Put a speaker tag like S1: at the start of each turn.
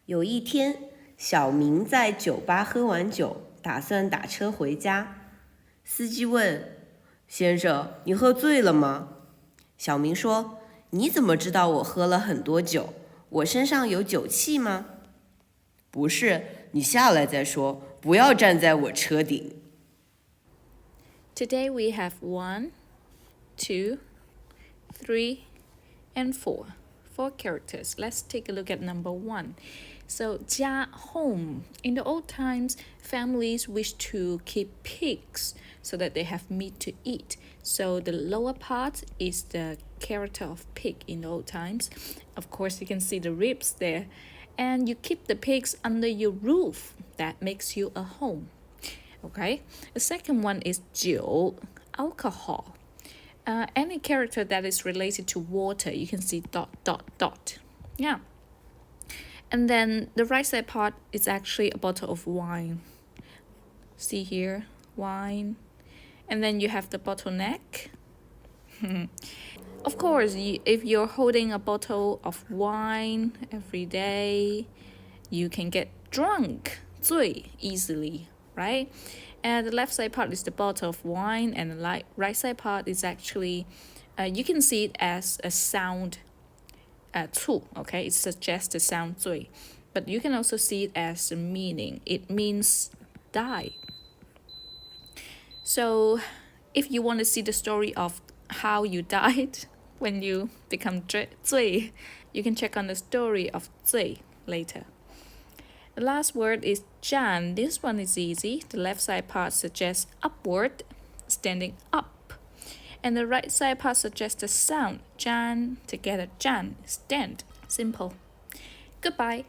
S1: 有一天，小明在酒吧喝完酒，打算打车回家。司机问：“先生，你喝醉了吗？”小明说：“你怎么知道我喝了很多酒？我身上有酒气吗？”“不是，你下来再说，不要站在我车顶。”
S2: Today we have 1, 2, 3, and 4. 4 characters. Let's take a look at number 1. So, 家 home. In the old times, families wished to keep pigs so that they have meat to eat. So the lower part is the character of pig in the old times. Of course, you can see the ribs there. And you keep the pigs under your roof. That makes you a home. Okay. The second one is 酒, alcohol. Any character that is related to water, you can see ... Yeah. And then the right side part is actually a bottle of wine. See here, wine. And then you have the bottleneck. Of course, if you're holding a bottle of wine every day, you can get drunk, 醉, easily, right? And the left side part is the bottle of wine, and the right side part is actually, you can see it as a sound, 醋, okay? It suggests the sound 醉. But you can also see it as a meaning. It means die. So if you want to see the story of how you died when you become 醉, you can check on the story of 醉 later. The last word is 站. This one is easy. The left side part suggests upward, standing up. And the right side part suggests the sound 站 together. 站, stand. Simple. Goodbye.